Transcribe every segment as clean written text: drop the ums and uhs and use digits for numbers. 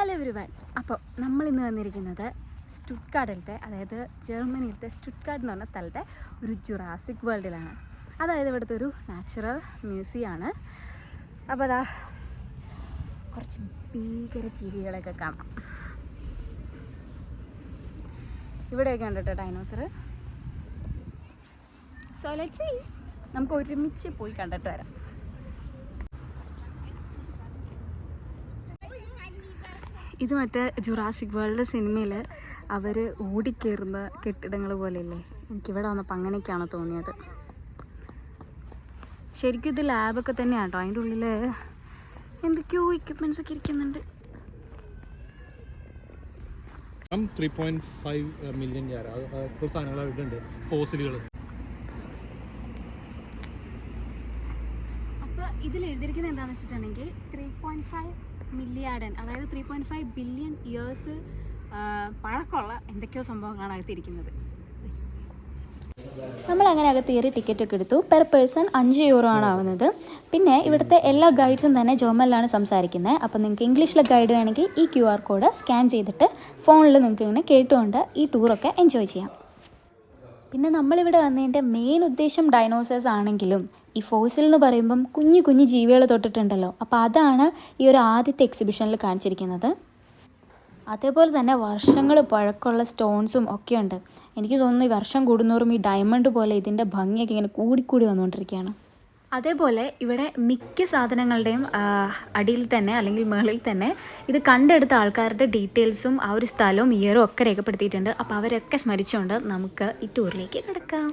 Hello everyone. അപ്പോൾ നമ്മളിന്ന് വന്നിരിക്കുന്നത് സ്റ്റുട്ട്ഗാർട്ടിലത്തെ, അതായത് ജർമ്മനിയിലത്തെ സ്റ്റുട്ട്ഗാർട്ട് എന്ന് പറഞ്ഞ സ്ഥലത്തെ ഒരു ജുറാസിക് വേൾഡിലാണ്. അതായത് ഇവിടുത്തെ ഒരു നാച്ചുറൽ മ്യൂസിയമാണ്. അപ്പോൾ അതാ കുറച്ച് ഭീകര ജീവികളൊക്കെ കാണാം. ഇവിടെയൊക്കെ ഉണ്ട് കേട്ടോ ഡൈനോസർ. സോ ലെറ്റ്സ് സീ, നമുക്ക് ഒരുമിച്ച് പോയി കണ്ടിട്ട് വരാം. ഇത് മറ്റേ ജുറാസിക് വേൾഡ് സിനിമയിൽ അവർ ഓടിക്കയറുന്ന കെട്ടിടങ്ങൾ പോലെയല്ലേ? എനിക്കിവിടെ വന്നപ്പോൾ അങ്ങനെയൊക്കെയാണ് തോന്നിയത്. ശരിക്കും ഇത് ലാബൊക്കെ തന്നെയാണ് കേട്ടോ. അതിൻ്റെ ഉള്ളിൽ എന്തൊക്കെയോ എക്യുപ്മെൻറ്റ്സ് ഒക്കെ ഇരിക്കുന്നുണ്ട്. 3.5 മില്യൺ സാധനങ്ങൾ അവിടെ ഉണ്ട്, ഫോസിലുകൾ. അപ്പോൾ ഇതിൽ എഴുതിയിരിക്കുന്നത് എന്താണെന്ന് വെച്ചിട്ടുണ്ടെങ്കിൽ 3.5 മില്യൺ, അതായത് 3.5 ബില്യൺ ഇയേഴ്സ് പഴക്കമുള്ള എന്തൊക്കെയോ സംഭവങ്ങളാണ് അകത്തിരിക്കുന്നത്. നമ്മളങ്ങനെ അകത്ത് കയറി ടിക്കറ്റൊക്കെ എടുത്തു. പെർ പേഴ്സൺ 5 യൂറോ ആണ് ആവുന്നത്. പിന്നെ ഇവിടുത്തെ എല്ലാ ഗൈഡ്സും തന്നെ ജർമ്മനിലാണ് സംസാരിക്കുന്നത്. അപ്പോൾ നിങ്ങൾക്ക് ഇംഗ്ലീഷിലെ ഗൈഡ് വേണമെങ്കിൽ ഈ QR കോഡ് സ്കാൻ ചെയ്തിട്ട് ഫോണിൽ നിങ്ങൾക്ക് ഇങ്ങനെ കേട്ടുകൊണ്ട് ഈ ടൂറൊക്കെ എൻജോയ് ചെയ്യാം. പിന്നെ നമ്മളിവിടെ വന്നതിൻ്റെ മെയിൻ ഉദ്ദേശം ഡൈനോസേഴ്സ് ആണെങ്കിലും ഈ ഫോസിൽ എന്ന് പറയുമ്പം കുഞ്ഞു കുഞ്ഞു ജീവികൾ തൊട്ടിട്ടുണ്ടല്ലോ. അപ്പോൾ അതാണ് ഈ ഒരു ആദ്യത്തെ എക്സിബിഷനിൽ കാണിച്ചിരിക്കുന്നത്. അതേപോലെ തന്നെ വർഷങ്ങൾ പഴക്കമുള്ള സ്റ്റോൺസും ഒക്കെ ഉണ്ട്. എനിക്ക് തോന്നുന്നു ഈ വർഷം കൂടുന്നോറും ഈ ഡയമണ്ട് പോലെ ഇതിൻ്റെ ഭംഗിയൊക്കെ ഇങ്ങനെ കൂടിക്കൂടി വന്നുകൊണ്ടിരിക്കുകയാണ്. അതേപോലെ ഇവിടെ മിക്ക സാധനങ്ങളുടെയും അടിയിൽ തന്നെ അല്ലെങ്കിൽ മുകളിൽ തന്നെ ഇത് കണ്ടെടുത്ത ആൾക്കാരുടെ ഡീറ്റെയിൽസും ആ ഒരു സ്ഥലവും ഇയറും ഒക്കെ രേഖപ്പെടുത്തിയിട്ടുണ്ട്. അപ്പോൾ അവരൊക്കെ സ്മരിച്ചുകൊണ്ട് നമുക്ക് ഈ ടൂറിലേക്ക് കിടക്കാം.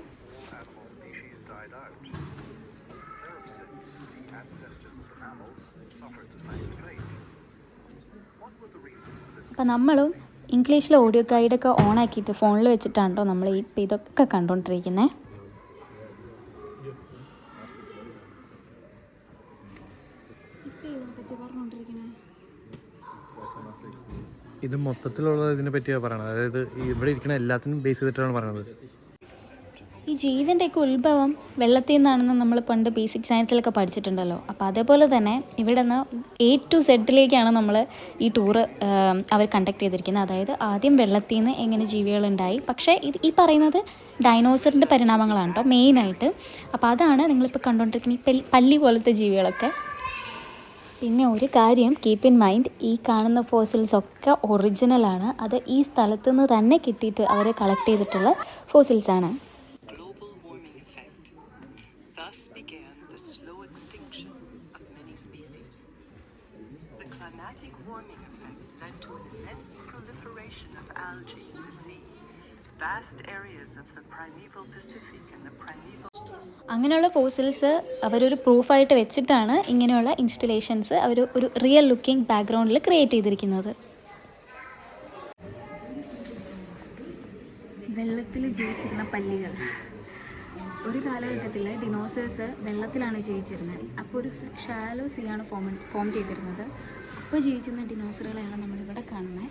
അപ്പം നമ്മളും ഇംഗ്ലീഷിൽ ഓഡിയോ ഗൈഡൊക്കെ ഓണാക്കിയിട്ട് ഫോണിൽ വെച്ചിട്ടാണ് കേട്ടോ നമ്മൾ ഇതൊക്കെ കണ്ടുകൊണ്ടിരിക്കുന്നത്. ഇത് മൊത്തത്തിലുള്ള ഇതിനെ പറ്റിയാണ് പറയുന്നത്. അതായത് ഇവിടെ ഇരിക്കുന്ന എല്ലാത്തിനും ബേസ് ചെയ്തിട്ടാണ് പറയുന്നത്. ഈ ജീവൻ്റെയൊക്കെ ഉത്ഭവം വെള്ളത്തിൽ നിന്നാണെന്ന് നമ്മൾ പണ്ട് ബേസിക് സയൻസിലൊക്കെ പഠിച്ചിട്ടുണ്ടല്ലോ. അപ്പോൾ അതേപോലെ തന്നെ ഇവിടെ നിന്ന് A to Z നമ്മൾ ഈ ടൂറ് അവർ കണ്ടക്ട് ചെയ്തിരിക്കുന്നത്. അതായത് ആദ്യം വെള്ളത്തിൽ നിന്ന് എങ്ങനെ ജീവികളുണ്ടായി, പക്ഷേ ഈ പറയുന്നത് ഡൈനോസറിൻ്റെ പരിണാമങ്ങളാണ് കേട്ടോ മെയിനായിട്ട്. അപ്പോൾ അതാണ് നിങ്ങളിപ്പോൾ കണ്ടുകൊണ്ടിരിക്കുന്ന ഈ പല്ലി പോലത്തെ ജീവികളൊക്കെ. പിന്നെ ഒരു കാര്യം കീപ്പ് ഇൻ മൈൻഡ്, ഈ കാണുന്ന ഫോസിൽസൊക്കെ ഒറിജിനലാണ്. അത് ഈ സ്ഥലത്തു നിന്ന് തന്നെ കിട്ടിയിട്ട് അവർ കളക്ട് ചെയ്തിട്ടുള്ള ഫോസിൽസാണ്. അങ്ങനെയുള്ള ഫോസിൽസ് അവരൊരു പ്രൂഫായിട്ട് വെച്ചിട്ടാണ് ഇങ്ങനെയുള്ള ഇൻസ്റ്റലേഷൻസ് അവർ ഒരു റിയൽ ലുക്കിംഗ് ബാക്ക്ഗ്രൗണ്ടിൽ ക്രിയേറ്റ് ചെയ്തിരിക്കുന്നത്. വെള്ളത്തിൽ ജീവിച്ചിരുന്ന പല്ലികൾ. ഒരു കാലഘട്ടത്തിൽ ഡിനോസേഴ്സ് വെള്ളത്തിലാണ് ജീവിച്ചിരുന്നത്. അപ്പോൾ ഒരു ഷാലോ സീയാണ് ഫോം ചെയ്തിരുന്നത്. അപ്പോൾ ജീവിച്ചിരുന്ന ഡിനോസറുകളെയാണ് നമ്മളിവിടെ കാണുന്നത്.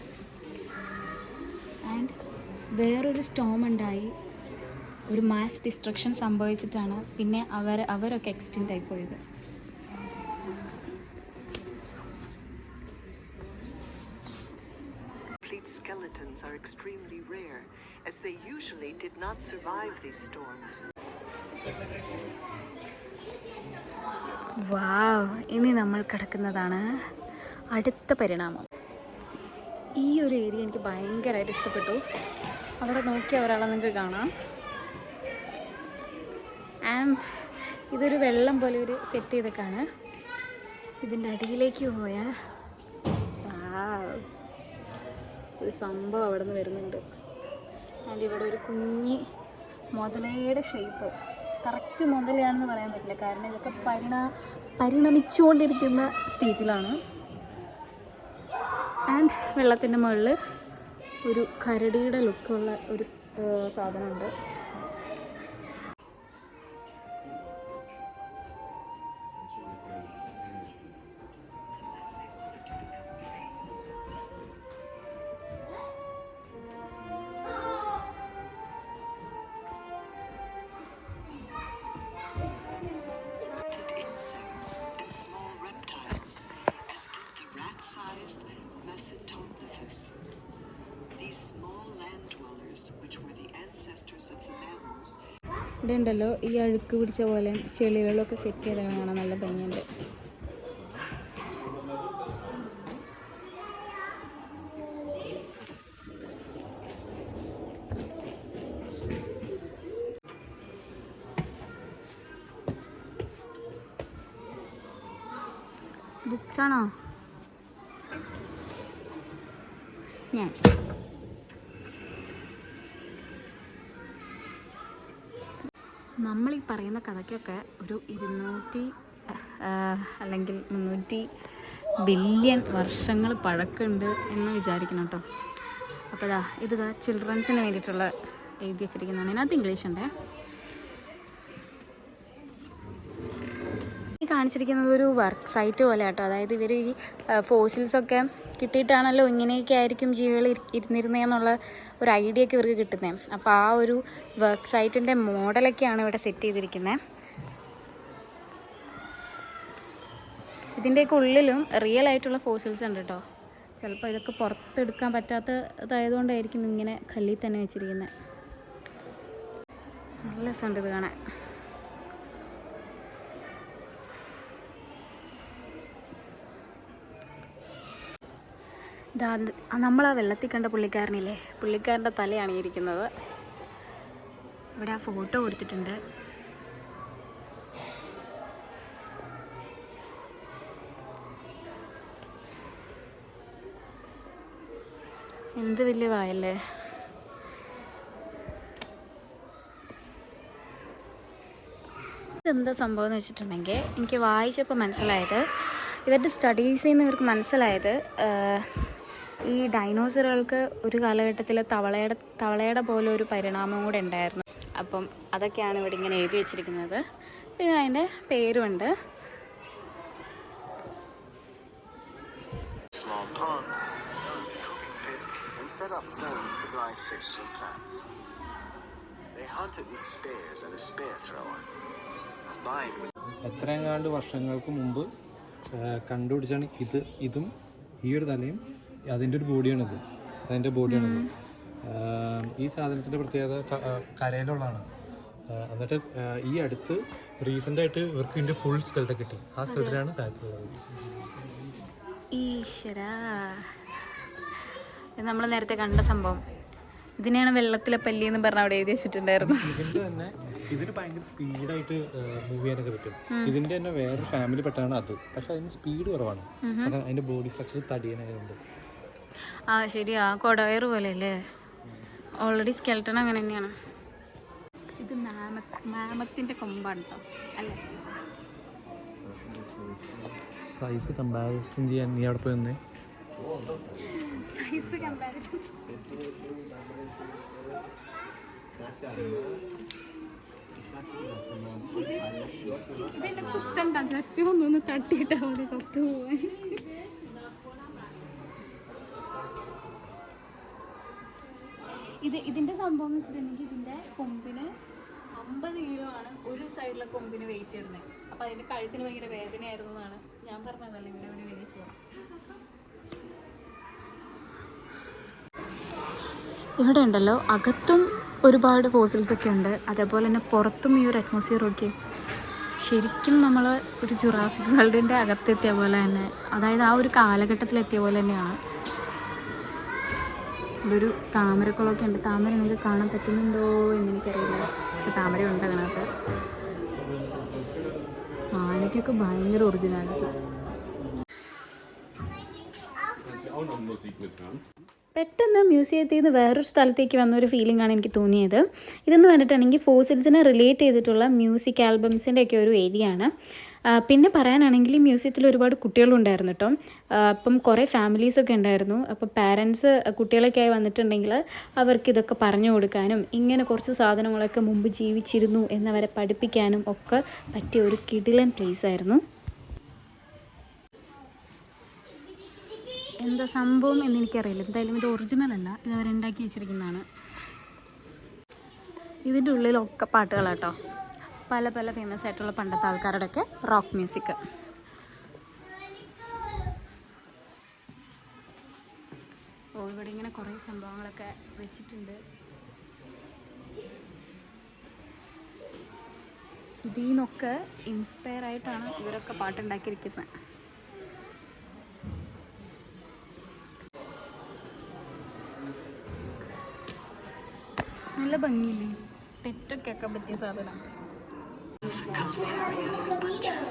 ആൻഡ് വേറൊരു സ്റ്റോം ഉണ്ടായി, ഒരു മാസ് ഡിസ്ട്രക്ഷൻ സംഭവിച്ചിട്ടാണ് പിന്നെ അവരൊക്കെ എക്സ്റ്റിൻറ്റ് ആയി പോയത്. Complete skeletons are extremely rare, as they usually did not survive these storms. വാവ്! ഇനി നമ്മൾ കിടക്കുന്നതാണ് അടുത്ത പരിണാമം. ഈ ഒരു ഏരിയ എനിക്ക് ഭയങ്കരമായിട്ട് ഇഷ്ടപ്പെട്ടു. അവിടെ നോക്കിയ ഒരാളെ നിങ്ങൾക്ക് കാണാം. ആൻഡ് ഇതൊരു വെള്ളം പോലെ ഒരു സെറ്റ് ചെയ്തൊക്കെയാണ്. ഇതിൻ്റെ അടിയിലേക്ക് പോയാൽ ഒരു സംഭവം അവിടെ നിന്ന് വരുന്നുണ്ട്. ആൻഡ് ഇവിടെ ഒരു കുഞ്ഞി മുതലയുടെ ഷേപ്പ്. കറക്റ്റ് മുതലയാണെന്ന് പറയാൻ പറ്റില്ല, കാരണം ഇതൊക്കെ പരിണമിച്ചുകൊണ്ടിരിക്കുന്ന സ്റ്റേജിലാണ്. ആൻഡ് വെള്ളത്തിൻ്റെ മുകളിൽ ഒരു കരടിയുടെ ലുക്കുള്ള ഒരു സാധനമുണ്ട്. Insects and small reptiles, as did the rat-sized Macedonian ഇവിടെ ഉണ്ടല്ലോ ഈ അഴുക്ക് പിടിച്ച പോലെ ചെളികളൊക്കെ സെറ്റ് ചെയ്താണ് കാണാൻ നല്ല ഭംഗിയുണ്ട്. ബുക്സാണോ? ഞാൻ നമ്മളീ പറയുന്ന കഥയ്ക്കൊക്കെ ഒരു 200 അല്ലെങ്കിൽ 300 ബില്യൺ വർഷങ്ങൾ പഴക്കമുണ്ട് എന്ന് വിചാരിക്കണം കേട്ടോ. അപ്പോൾ ഇതാ ചിൽഡ്രൻസിന് വേണ്ടിയിട്ടുള്ള എഴുതി വെച്ചിരിക്കുന്നതാണ്. ഇതിനകത്ത് ഇംഗ്ലീഷ് ഉണ്ട്. ഈ കാണിച്ചിരിക്കുന്നത് ഒരു വർക്ക് സൈറ്റ് പോലെ കേട്ടോ. അതായത് ഇവർ ഈ ഫോസിൽസൊക്കെ കിട്ടിയിട്ടാണല്ലോ ഇങ്ങനെയൊക്കെ ആയിരിക്കും ജീവികൾ ഇരുന്നിരുന്നതെന്നുള്ള ഒരു ഐഡിയ ഒക്കെ ഇവർക്ക് കിട്ടുന്നത്. അപ്പോൾ ആ ഒരു വർക്ക് സൈറ്റിൻ്റെ മോഡലൊക്കെയാണ് ഇവിടെ സെറ്റ് ചെയ്തിരിക്കുന്നത്. ഇതിൻ്റെയൊക്കെ ഉള്ളിലും റിയൽ ആയിട്ടുള്ള ഫോസിൽസ് ഉണ്ട് കേട്ടോ. ചിലപ്പോൾ ഇതൊക്കെ പുറത്തെടുക്കാൻ പറ്റാത്തതായതുകൊണ്ടായിരിക്കും ഇങ്ങനെ കല്ലിൽ തന്നെ വെച്ചിരിക്കുന്നത്. നല്ല രസമുണ്ട് ഇത് കാണാൻ. നമ്മൾ ആ വെള്ളത്തിൽ കണ്ട പുള്ളിക്കാരനില്ലേ, പുള്ളിക്കാരൻ്റെ തലയാണ് ഈ ഇരിക്കുന്നത്. ഇവിടെ ആ ഫോട്ടോ കൊടുത്തിട്ടുണ്ട്. എന്ത് വലിയ വായല്ലേ. ഇതെന്താ സംഭവം എന്ന് വെച്ചിട്ടുണ്ടെങ്കിൽ എനിക്ക് വായിച്ചപ്പോൾ മനസ്സിലായത്, ഇവരുടെ സ്റ്റഡീസിൽ നിന്ന് ഇവർക്ക് മനസ്സിലായത് ഈ ഡൈനോസറുകൾക്ക് ഒരു കാലഘട്ടത്തിൽ തവളയുടെ പോലെ ഒരു പരിണാമം കൂടെ ഉണ്ടായിരുന്നു. അപ്പം അതൊക്കെയാണ് ഇവിടെ ഇങ്ങനെ എഴുതി വെച്ചിരിക്കുന്നത്. പിന്നെ അതിൻ്റെ പേരുമുണ്ട്. Set up ferns to dry fish and plants. They hunted with spears and a spear thrower, combined with. എത്രയെങ്ങാണ്ട് വർഷങ്ങൾക്ക് മുമ്പ് കണ്ടുപിടിച്ചാണ് ഇതും ഈ ഒരു തലയും അതിൻ്റെ ഒരു ബോഡിയാണിത്. അതിൻ്റെ ബോഡിയാണിത്. ഈ സാധനത്തിൻ്റെ പ്രത്യേകത കരയിലുള്ളതാണ്. എന്നിട്ട് ഈ അടുത്ത് റീസെൻ്റായിട്ട് ഇവർക്ക് ഇതിൻ്റെ ഫുൾ സ്കെൽറ്റൊക്കെ കിട്ടി. ആ സ്കെൽറ്റിലാണ് താല്പര്യമുള്ളത്. ഈശ്വരാ, നമ്മൾ നേരത്തെ കണ്ട സംഭവം ഇതിനെയാണ് വെള്ളത്തിലെ പല്ലി എന്ന് പറഞ്ഞ അവിടെ എഴുതി വെച്ചിട്ടുണ്ടായിരുന്നു. ഇതിൻ്റെ തന്നെ ഇതിന് ഭയങ്കര സ്പീഡായിട്ട് മൂവ് ചെയ്യാനൊക്കെ പറ്റും. ഇതിൻ്റെ തന്നെ വേറൊരു ഫാമിലി പെട്ടാണ് അത്. പക്ഷെ അതിന് സ്പീഡ് കുറവാണ്. കാരണം അതിൻ്റെ ബോഡി സ്ട്രക്ചർ തടിയനായതുകൊണ്ട്. ആ ശരിയാ, കൊടവയർ പോലെ അല്ലേ. ഓൾറെഡി സ്കെൽട്ടൺ അങ്ങനെ തന്നെയാണ്. ഇത് മാമത്തിൻ്റെ കൊമ്പാണ് കേട്ടോ, അല്ലേ? സൈസ് കമ്പാരിസൺ ചെയ്യാൻ നീ അവിടെ പോയി വന്നേ. സൈസ് കമ്പാരിസൺ ഇതെന്നെ കുത്തണ്ട, ജസ്റ്റ് ഒന്നൊന്ന് തട്ടിയിട്ടാ മതി ചത്തു പോവാൻ. ഇതിൻ്റെ സംഭവം എന്ന് വെച്ചിട്ടുണ്ടെങ്കിൽ ഇതിൻ്റെ കൊമ്പിന് 50 കിലോ ആണ് ഒരു സൈഡിലെ കൊമ്പിന് വെയിറ്റ് വരുന്നത്. അപ്പം അതിൻ്റെ കഴുത്തിന് ഭയങ്കര വേദനയായിരുന്നു എന്നാണ് ഞാൻ പറഞ്ഞതല്ല ഇവിടെ ഇവിടെ വിളിച്ചത്. ഇവിടെ ഉണ്ടല്ലോ അകത്തും ഒരുപാട് ഫോസിൽസൊക്കെ ഉണ്ട്. അതേപോലെ തന്നെ പുറത്തും ഈ ഒരു അറ്റ്മോസ്ഫിയറൊക്കെ ശരിക്കും നമ്മൾ ഒരു ജുറാസിക് വേൾഡിൻ്റെ അകത്തെത്തിയ പോലെ തന്നെ, അതായത് ആ ഒരു കാലഘട്ടത്തിലെത്തിയ പോലെ തന്നെയാണ്. ഇവിടെ ഒരു താമരക്കുളമൊക്കെ ഉണ്ട്. താമര നിങ്ങൾക്ക് കാണാൻ പറ്റുന്നുണ്ടോ എന്നെനിക്കറിയില്ല, പക്ഷെ താമര ഉണ്ട് അതിനകത്ത്. ആനയ്ക്കൊക്കെ ഭയങ്കര ഒറിജിനാലിറ്റി. പെട്ടെന്ന് മ്യൂസിയത്തിൽ നിന്ന് വേറൊരു സ്ഥലത്തേക്ക് വന്നൊരു ഫീലിംഗ് ആണ് എനിക്ക് തോന്നിയത്. ഇതെന്ന് പറഞ്ഞിട്ടുണ്ടെങ്കിൽ ഫോസിൽസിനെ റിലേറ്റ് ചെയ്തിട്ടുള്ള മ്യൂസിക് ആൽബംസിൻ്റെ ഒക്കെ ഒരു ഏരിയ ആണ്. പിന്നെ പറയാനാണെങ്കിൽ ഈ മ്യൂസിയത്തിൽ ഒരുപാട് കുട്ടികളുണ്ടായിരുന്നു കേട്ടോ. അപ്പം കുറേ ഫാമിലീസൊക്കെ ഉണ്ടായിരുന്നു. അപ്പോൾ പാരൻസ് കുട്ടികളൊക്കെ ആയി വന്നിട്ടുണ്ടെങ്കിൽ അവർക്ക് ഇതൊക്കെ പറഞ്ഞു കൊടുക്കാനും ഇങ്ങനെ കുറച്ച് സാധനങ്ങളൊക്കെ മുമ്പ് ജീവിച്ചിരുന്നു എന്നവരെ പഠിപ്പിക്കാനും ഒക്കെ പറ്റിയ ഒരു കിടിലൻ പ്ലേസ് ആയിരുന്നു. എന്താ സംഭവം എന്നെനിക്കറിയില്ല. എന്തായാലും ഇത് ഒറിജിനൽ അല്ല, ഇത് അവരുണ്ടാക്കി വെച്ചിരിക്കുന്നതാണ്. ഇതിൻ്റെ ഉള്ളിലൊക്കെ പാട്ടുകളാട്ടോ, പല പല ഫേമസ് ആയിട്ടുള്ള പണ്ടത്തെ ആൾക്കാരുടെയൊക്കെ റോക്ക് മ്യൂസിക്. ഓ, ഇവിടെ ഇങ്ങനെ കുറേ സംഭവങ്ങളൊക്കെ വെച്ചിട്ടുണ്ട്. ഇതിൽ നിന്നൊക്കെ ഇൻസ്പയർ ആയിട്ടാണ് ഇവരൊക്കെ പാട്ടുണ്ടാക്കിയിരിക്കുന്നത്. നല്ല ഭംഗിയില്ലേ, പെറ്റൊക്കെ ആക്കാൻ പറ്റിയ സാധനം. Calcareous sponges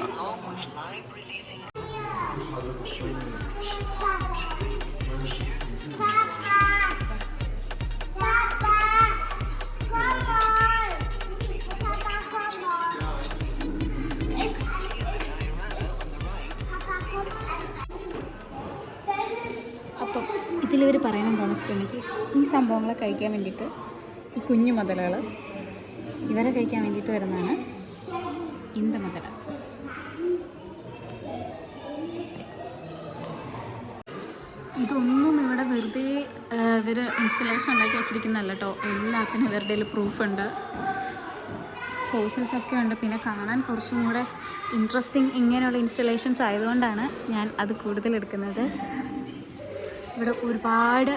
along with lime-releasing അപ്പം ഇതിലിവർ പറയണെന്താണെന്ന് വെച്ചിട്ടുണ്ടെങ്കിൽ ഈ സംഭവങ്ങളെ കഴിക്കാൻ വേണ്ടിയിട്ട് ഈ കുഞ്ഞു മുതലകൾ ഇവരെ കഴിക്കാൻ വേണ്ടിയിട്ട് വരുന്നതാണ് ഇന്ത മുതല. ഇതൊന്നും ഇവിടെ വെറുതെ ഇവർ ഇൻസ്റ്റലേഷൻ ഉണ്ടാക്കി വെച്ചിരിക്കുന്നതല്ല കേട്ടോ. എല്ലാത്തിനും ഇവരുടെ കയ്യിൽ പ്രൂഫുണ്ട്, ഫോസിൽസ് ഒക്കെ ഉണ്ട്. പിന്നെ കാണാൻ കുറച്ചും കൂടെ ഇൻട്രസ്റ്റിംഗ് ഇങ്ങനെയുള്ള ഇൻസ്റ്റലേഷൻസ് ആയതുകൊണ്ടാണ് ഞാൻ അത് കൂടുതൽ എടുക്കുന്നത്. ഇവിടെ ഒരുപാട്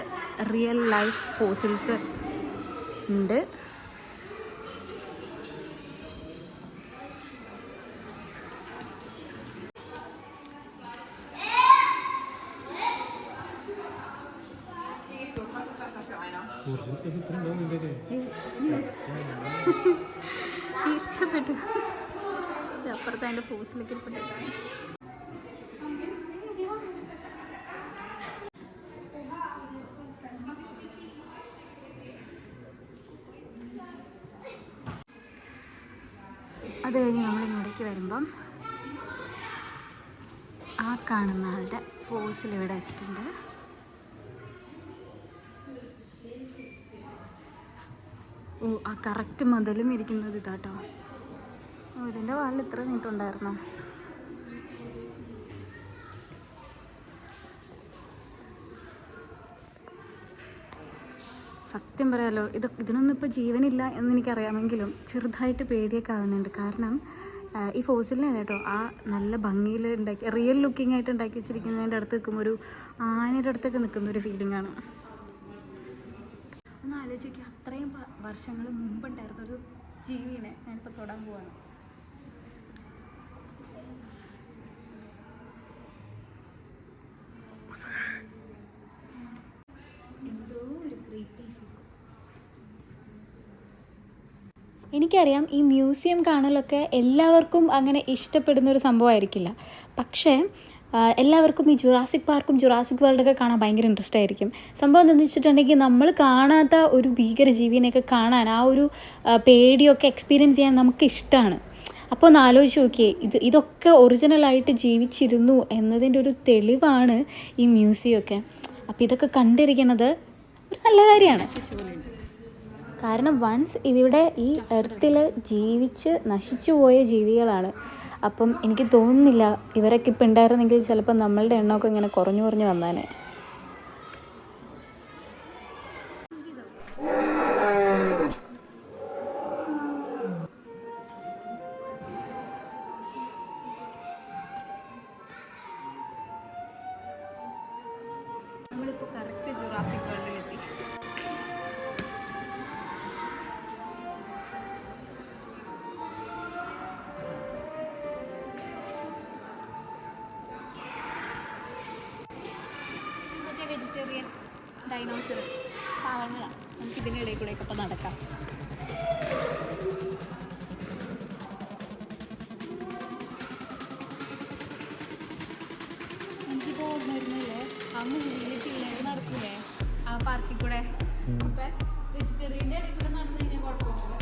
റിയൽ ലൈഫ് ഫോസിൽസ് ഉണ്ട്. ഇഷ്ടപ്പെട്ടു. അപ്പുറത്ത് അതിൻ്റെ ഫോസിലൊക്കെ ഇരിപ്പുണ്ട്. അത് കഴിഞ്ഞ് നമ്മൾ ഇങ്ങോട്ടേക്ക് വരുമ്പം ആ കാണുന്ന ആളുടെ ഫോസിൽ ഇവിടെ വെച്ചിട്ടുണ്ട്. ഓ, ആ കറക്റ്റ് മുതലും ഇരിക്കുന്നത് ഇതാട്ടോ. ഓ, ഇതിൻ്റെ വാലിൽ ഇത്ര നീട്ടുണ്ടായിരുന്നോ? സത്യം പറയാലോ, ഇതിനൊന്നും ഇപ്പോൾ ജീവനില്ല എന്നെനിക്കറിയാമെങ്കിലും ചെറുതായിട്ട് പേടിയൊക്കെ ആവുന്നുണ്ട്. കാരണം ഈ ഫോസിലിനെ കേട്ടോ ആ നല്ല ഭംഗിയിൽ ഉണ്ടാക്കി റിയൽ ലുക്കിംഗ് ആയിട്ട് ഉണ്ടാക്കി വെച്ചിരിക്കുന്നതിൻ്റെ അടുത്ത് നിൽക്കുമ്പോൾ ഒരു ആനയുടെ അടുത്തൊക്കെ നിൽക്കുന്ന ഒരു ഫീലിംഗാണ്. ഒന്ന് ആലോചിക്കുക, അത്രയും വർഷങ്ങൾ മുമ്പുണ്ടായിരുന്നൊരു ജീവിനെ ഞാനിപ്പോൾ തൊടാൻ പോവാണ്. എന്തോ ഒരു ക്രീപ്പി. എനിക്കറിയാം ഈ മ്യൂസിയം കാണലൊക്കെ എല്ലാവർക്കും അങ്ങനെ ഇഷ്ടപ്പെടുന്ന ഒരു സംഭവമായിരിക്കില്ല. പക്ഷേ എല്ലാവർക്കും ഈ ജുറാസിക് പാർക്കും ജുറാസിക് വേൾഡൊക്കെ കാണാൻ ഭയങ്കര ഇൻട്രസ്റ്റ് ആയിരിക്കും. സംഭവം എന്താണെന്ന് വെച്ചിട്ടുണ്ടെങ്കിൽ നമ്മൾ കാണാത്ത ഒരു ഭീകരജീവിനെയൊക്കെ കാണാൻ ആ ഒരു പേടിയൊക്കെ എക്സ്പീരിയൻസ് ചെയ്യാൻ നമുക്ക് ഇഷ്ടമാണ്. അപ്പോൾ ഒന്ന് ആലോചിച്ച് നോക്കിയേ, ഇതൊക്കെ ഒറിജിനലായിട്ട് ജീവിച്ചിരുന്നു എന്നതിൻ്റെ ഒരു തെളിവാണ് ഈ മ്യൂസിയമൊക്കെ. അപ്പോൾ ഇതൊക്കെ കണ്ടിരിക്കുന്നത് ഒരു നല്ല കാര്യമാണ്. കാരണം വൺസ് ഇവിടെ ഈ എർത്തിൽ ജീവിച്ച് നശിച്ചു പോയ ജീവികളാണ്. അപ്പം എനിക്ക് തോന്നുന്നില്ല ഇവരൊക്കെ ഇപ്പം ഉണ്ടായിരുന്നെങ്കിൽ ചിലപ്പോൾ നമ്മളുടെ എണ്ണമൊക്കെ ഇങ്ങനെ കുറഞ്ഞു വന്നാനേ. നമ്മളിപ്പോൾ കറക്റ്റ് ജുറാസിക് വേൾഡിലെത്തി. വെജിറ്റേറിയൻ ഡൈനോസർ പാവങ്ങളാണ്. നമുക്ക് ഇതിൻ്റെ ഇടയിൽ കൂടെയൊക്കെ ഇപ്പോൾ നടക്കാം. എനിക്കിപ്പോൾ വരുന്നില്ലേ അന്ന് വീട്ടിലേക്ക് നടക്കൂലേ ആ പാർക്കിൽ കൂടെ. അപ്പം വെജിറ്റേറിയൻ്റെ ഇടയിൽ കൂടെ നടന്നു കഴിഞ്ഞാൽ കുഴപ്പമൊന്നുമില്ല.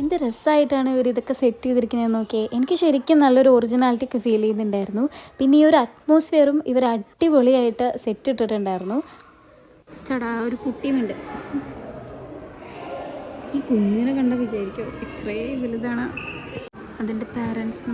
എന്ത് രസമായിട്ടാണ് ഇവർ ഇതൊക്കെ സെറ്റ് ചെയ്തിരിക്കുന്നത് നോക്കിയേ. എനിക്ക് ശരിക്കും നല്ലൊരു ഒറിജിനാലിറ്റി ഒക്കെ ഫീൽ ചെയ്യുന്നുണ്ടായിരുന്നു. പിന്നെ ഈ ഒരു അറ്റ്മോസ്ഫിയറും ഇവർ അടിപൊളിയായിട്ട് സെറ്റ് ഇട്ടിട്ടുണ്ടായിരുന്നു. ചേട്ടാ ഒരു കുട്ടിയുമുണ്ട്. ഈ കുഞ്ഞിനെ കണ്ട വിചാരിക്കും ഇത്രയും വലുതാണ് അതിൻ്റെ പാരൻസ്.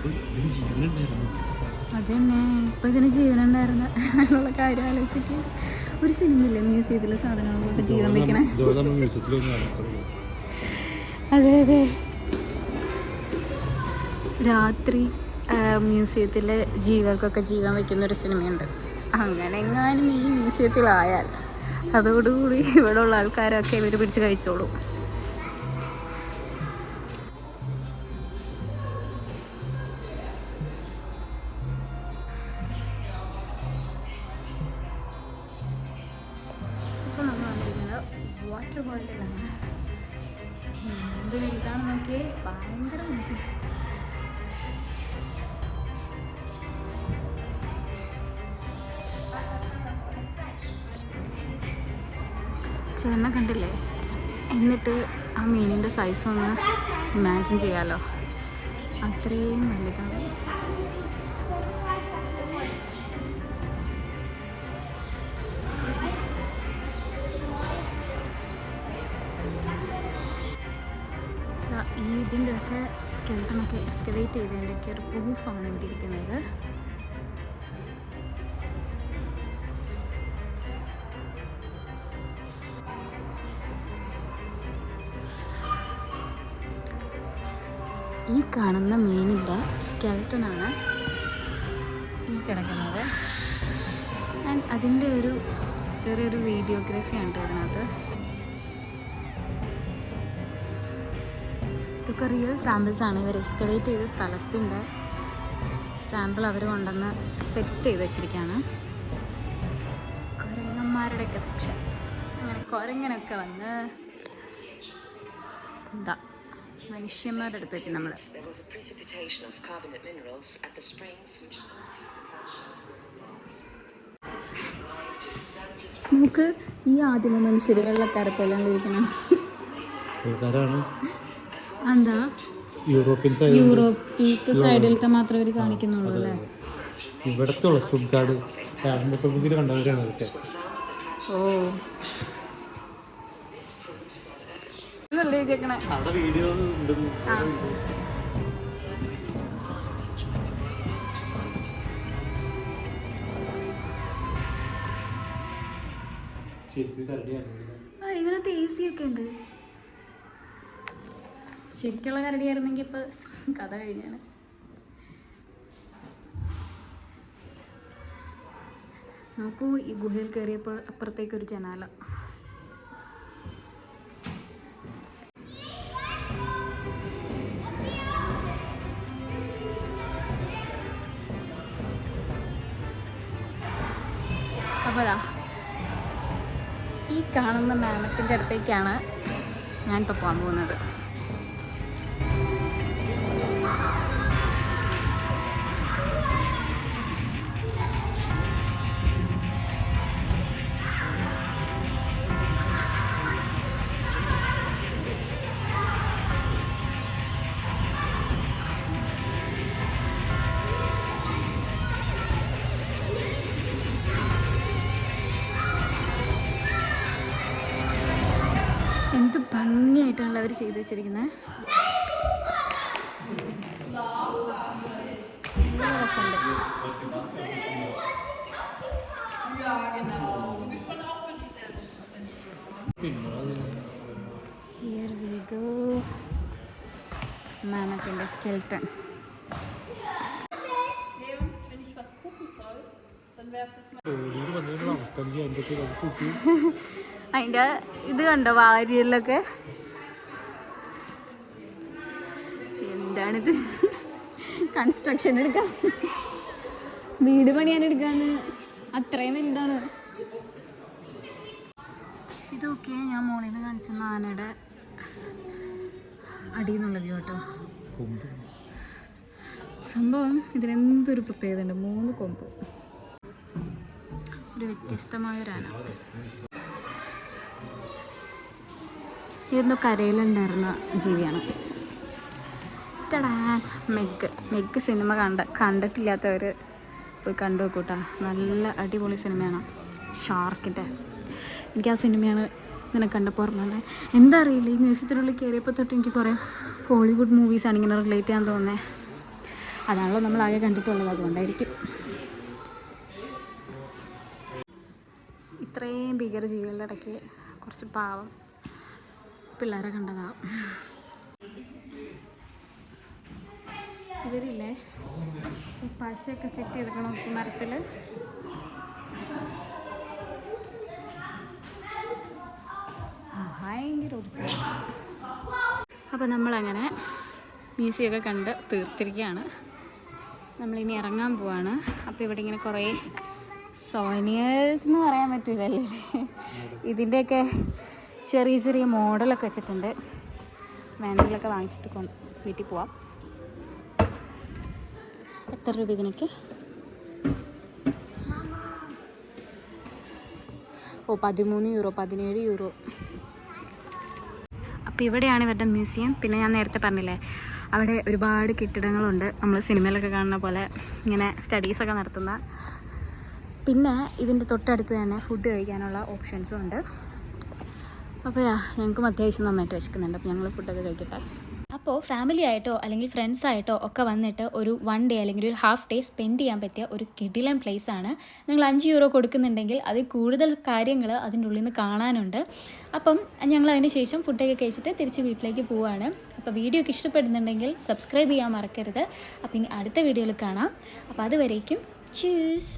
ഇതിന് ജീവനുണ്ടായിരുന്നു. അതന്നെ ഇപ്പം ഇതിന് ജീവനുണ്ടായിരുന്ന എന്നുള്ള കാര്യം ആലോചിച്ചിട്ട് ഒരു സിനിമയില്ലേ മ്യൂസിയത്തിലെ സാധനങ്ങൾക്കൊക്കെ ജീവൻ വെക്കണേ. അതെ അതെ, രാത്രി മ്യൂസിയത്തിലെ ജീവികൾക്കൊക്കെ ജീവൻ വയ്ക്കുന്ന ഒരു സിനിമയുണ്ട്. അങ്ങനെ എങ്ങാനും ഈ മ്യൂസിയത്തിലായാൽ അതോടുകൂടി ഇവിടെ ഉള്ള ആൾക്കാരൊക്കെ ഇവർ പിടിച്ച് കഴിച്ചോളൂ. ഇപ്പോൾ നമ്മൾ വന്നിരിക്കുന്നത് വാട്ടർ വേൾഡിലാണ്. എന്ത് വലുതാണ് നോക്കിയേ, ഭയങ്കര വലുത്. ചേട്ടനെ കണ്ടില്ലേ? എന്നിട്ട് ആ മീനിൻ്റെ സൈസ് ഒന്ന് ഇമാജിൻ ചെയ്യാമല്ലോ, അത്രയും വലുതാണ്. ഇതിൻ്റെയൊക്കെ സ്കെൽട്ടനൊക്കെ എക്സ്കവേറ്റ് ചെയ്തതിൻ്റെയൊക്കെ ഒരു പ്രൂഫാണ് ഇവിടെ ഇരിക്കുന്നത്. ഈ കാണുന്ന മീനിൻ്റെ സ്കെൽട്ടനാണ് ഈ കിടക്കുന്നത്. ആൻഡ് അതിൻ്റെ ഒരു ചെറിയൊരു വീഡിയോഗ്രാഫി ഉണ്ട് ഇതിനകത്ത്. ഇതൊക്കെ റിയൽ സാമ്പിൾസാണ്. ഇവർ എക്സ്കവേറ്റ് ചെയ്ത സ്ഥലത്തിൻ്റെ സാമ്പിൾ അവർ കൊണ്ടുവന്ന് സെറ്റ് ചെയ്ത് വെച്ചിരിക്കുകയാണ്. കുരങ്ങന്മാരുടെയൊക്കെ സെക്ഷൻ. അങ്ങനെ കുരങ്ങനൊക്കെ വന്ന് എന്താ മനുഷ്യന്മാരുടെ അടുത്തേക്ക് നമ്മൾ There was a precipitation of carbonate minerals at the springs which നമുക്ക് ഈ ആദിമ മനുഷ്യർ വെള്ളക്കാരെ പോലെ ഇരിക്കണം. എന്താ യൂറോപ്പിലത്തെ സൈഡിലത്തെ മാത്രമേ അവർ കാണിക്കുന്നുള്ളൂ അല്ലേ? ഇവിടത്തെ ഉള്ള സ്റ്റുട്ട്ഗാർഡ് കണ്ടവരാണ് ഇതൊക്കെ. ഓ അവിടെ വീഡിയോ ഉണ്ടെന്ന് ശരിക്കും കരടിയായിരുന്നു. ഇതിനകത്ത് AC ഒക്കെ ഉണ്ട്. ശരിക്കുള്ള കരടിയായിരുന്നെങ്കിൽ ഇപ്പൊ കഥ കഴിഞ്ഞാണ്. നോക്കൂ, ഈ ഗുഹയിൽ കയറിയപ്പോൾ അപ്പുറത്തേക്കൊരു ജനാല. അപ്പോൾ ഈ കാണുന്ന മാമത്തിൻ്റെ അടുത്തേക്കാണ് ഞാനിപ്പോൾ പോകാൻ പോകുന്നത്. എന്ത് ഭംഗിയായിട്ടാണ് അവർ ചെയ്ത് വെച്ചിരിക്കുന്നത്. നല്ല രസമുണ്ട്. Here we go. മാമത്തിൻ്റെ സ്കെൽട്ടൺ. അതിൻ്റെ ഇത് കണ്ടോ വാരിയല്ലൊക്കെ. എന്താണിത്? കൺസ്ട്രക്ഷൻ എടുക്കാം, വീട് പണിയാൻ എടുക്കാന്ന്, അത്രയും വലുതാണ്. ഇതൊക്കെ ഞാൻ മോളിൽ നിന്ന് കാണിച്ച ആനയുടെ അടിയിൽ നിന്നുള്ള വ്യൂ കേട്ടോ. സംഭവം ഇതിനെന്തൊരു പ്രത്യേകത ഉണ്ട്. 3 കൊമ്പ്, ഒരു വ്യത്യസ്തമായൊരാന. ഇതൊന്നും കരയിലുണ്ടായിരുന്ന ജീവിയാണ്. മെഗ് സിനിമ കണ്ടിട്ടില്ലാത്തവർ പോയി കണ്ടു നോക്കൂട്ടാ. നല്ല അടിപൊളി സിനിമയാണ്. ഷാർക്കിൻ്റെ. എനിക്ക് ആ സിനിമയാണ് ഇങ്ങനെ കണ്ടപ്പോൾ ഓർമ്മ. എന്താ അറിയില്ല, ഈ മ്യൂസിയത്തിനുള്ളിൽ കയറിയപ്പോൾ തൊട്ട് എനിക്ക് കുറേ ഹോളിവുഡ് മൂവീസാണ് ഇങ്ങനെ റിലേറ്റ് ചെയ്യാൻ തോന്നുന്നത്. അതാണല്ലോ നമ്മൾ ആകെ കണ്ടിട്ടുള്ളത്, അതുകൊണ്ടായിരിക്കും. ഇത്രയും ഭീകരജീവികളുടെ ഇടയ്ക്ക് കുറച്ച് പാവം പിള്ളേരെ കണ്ടതാ. ഇവരില്ലേ പശയൊക്കെ സെറ്റ് ചെയ്തിക്കണം മരത്തിൽ. ഭയങ്കര ഒരു അപ്പോൾ നമ്മളങ്ങനെ മ്യൂസിയമൊക്കെ കണ്ട് തീർത്തിരിക്കുകയാണ്. നമ്മളിനി ഇറങ്ങാൻ പോവാണ്. അപ്പോൾ ഇവിടെ ഇങ്ങനെ കുറേ സോനിയേഴ്സ് എന്ന് പറയാൻ പറ്റില്ലല്ലേ, ഇതിൻ്റെയൊക്കെ ചെറിയ ചെറിയ മോഡലൊക്കെ വെച്ചിട്ടുണ്ട്. വേണമെങ്കിലൊക്കെ വാങ്ങിച്ചിട്ട് വീട്ടിൽ പോവാം. എത്ര രൂപ ഇതിനൊക്കെ? 13 യൂറോ, 17 യൂറോ. അപ്പോൾ ഇവിടെയാണ് ഇവരുടെ മ്യൂസിയം. പിന്നെ ഞാൻ നേരത്തെ പറഞ്ഞില്ലേ, അവിടെ ഒരുപാട് കെട്ടിടങ്ങളുണ്ട്, നമ്മൾ സിനിമയിലൊക്കെ കാണുന്ന പോലെ ഇങ്ങനെ സ്റ്റഡീസൊക്കെ നടത്തുന്ന. പിന്നെ ഇതിൻ്റെ തൊട്ടടുത്ത് തന്നെ ഫുഡ് കഴിക്കാനുള്ള ഓപ്ഷൻസും ഉണ്ട്. അപ്പോൾ ഞങ്ങൾക്കും അത്യാവശ്യം നന്നായിട്ട് വിശക്കുന്നുണ്ട്. അപ്പോൾ ഞങ്ങൾ ഫുഡൊക്കെ കഴിക്കട്ടെ. അപ്പോൾ ഫാമിലി ആയിട്ടോ അല്ലെങ്കിൽ ഫ്രണ്ട്സ് ആയിട്ടോ ഒക്കെ വന്നിട്ട് ഒരു 1 ഡേ അല്ലെങ്കിൽ ഒരു ഹാഫ് ഡേ സ്പെൻഡ് ചെയ്യാൻ പറ്റിയ ഒരു കിടിലൻ പ്ലേസ് ആണ്. നിങ്ങൾ 5 യൂറോ കൊടുക്കുന്നുണ്ടെങ്കിൽ അതിൽ കൂടുതൽ കാര്യങ്ങൾ അതിൻ്റെ ഉള്ളിൽ നിന്ന് കാണാനുണ്ട്. അപ്പം ഞങ്ങൾ അതിന് ശേഷം ഫുഡൊക്കെ കഴിച്ചിട്ട് തിരിച്ച് വീട്ടിലേക്ക് പോവുകയാണ്. അപ്പോൾ വീഡിയോ ഒക്കെ ഇഷ്ടപ്പെടുന്നുണ്ടെങ്കിൽ സബ്സ്ക്രൈബ് ചെയ്യാൻ മറക്കരുത്. അപ്പോൾ ഇനി അടുത്ത വീഡിയോയിൽ കാണാം. അപ്പോൾ അതുവരേക്കും ചൂസ്.